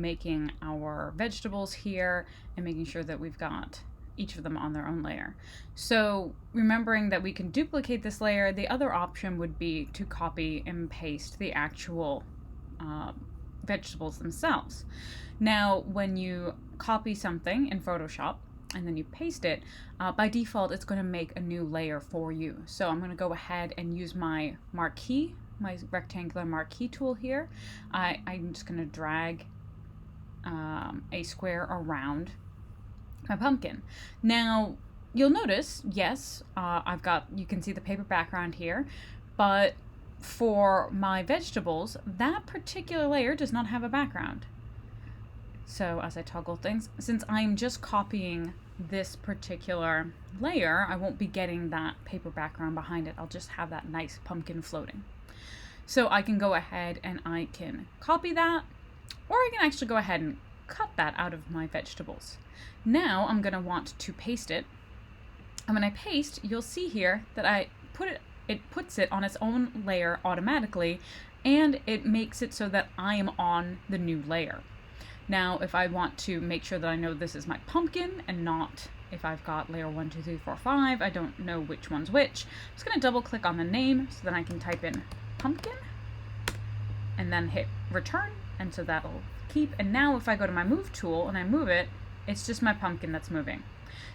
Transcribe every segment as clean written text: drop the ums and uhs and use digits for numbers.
making our vegetables here and making sure that we've got each of them on their own layer. So remembering that we can duplicate this layer, the other option would be to copy and paste the actual vegetables themselves. Now, when you copy something in Photoshop and then you paste it, by default it's going to make a new layer for you. So I'm going to go ahead and use my marquee, my rectangular marquee tool here. I'm just going to drag a square around my pumpkin. Now you'll notice, yes, you can see the paper background here, but for my vegetables, that particular layer does not have a background. So as I toggle things, since I'm just copying this particular layer, I won't be getting that paper background behind it. I'll just have that nice pumpkin floating. So I can go ahead and I can copy that, or I can actually go ahead and cut that out of my vegetables. Now I'm going to want to paste it. And when I paste, you'll see here that it puts it on its own layer automatically, and it makes it so that I am on the new layer. Now, if I want to make sure that I know this is my pumpkin and not if I've got layer 1, 2, 3, 4, 5, I don't know which one's which. I'm just going to double click on the name so then I can type in pumpkin and then hit return, and so that'll keep. And now if I go to my move tool and I move it, it's just my pumpkin that's moving.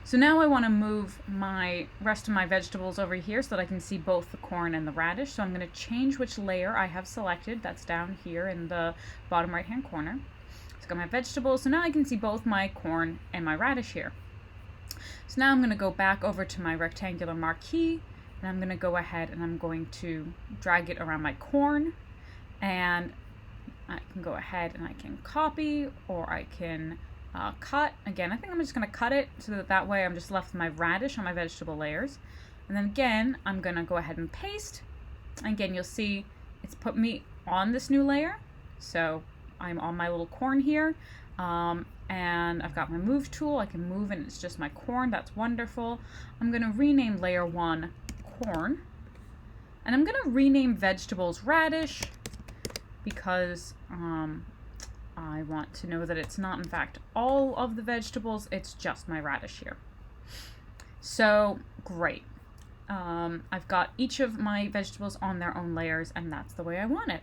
So now I want to move my rest of my vegetables over here so that I can see both the corn and the radish. So I'm going to change which layer I have selected. That's down here in the bottom right hand corner. So I've got my vegetables, so now I can see both my corn and my radish here. So now I'm going to go back over to my rectangular marquee, and I'm going to go ahead and I'm going to drag it around my corn, and I can go ahead and I can copy, or I can cut. Again, I think I'm just going to cut it so that way I'm just left with my radish on my vegetable layers. And then again, I'm going to go ahead and paste. And again, you'll see it's put me on this new layer. So I'm on my little corn here. And I've got my move tool. I can move and it's just my corn. That's wonderful. I'm going to rename layer 1 corn. And I'm going to rename vegetables radish because I want to know that it's not in fact all of the vegetables, it's just my radish here. So great. I've got each of my vegetables on their own layers, and that's the way I want it.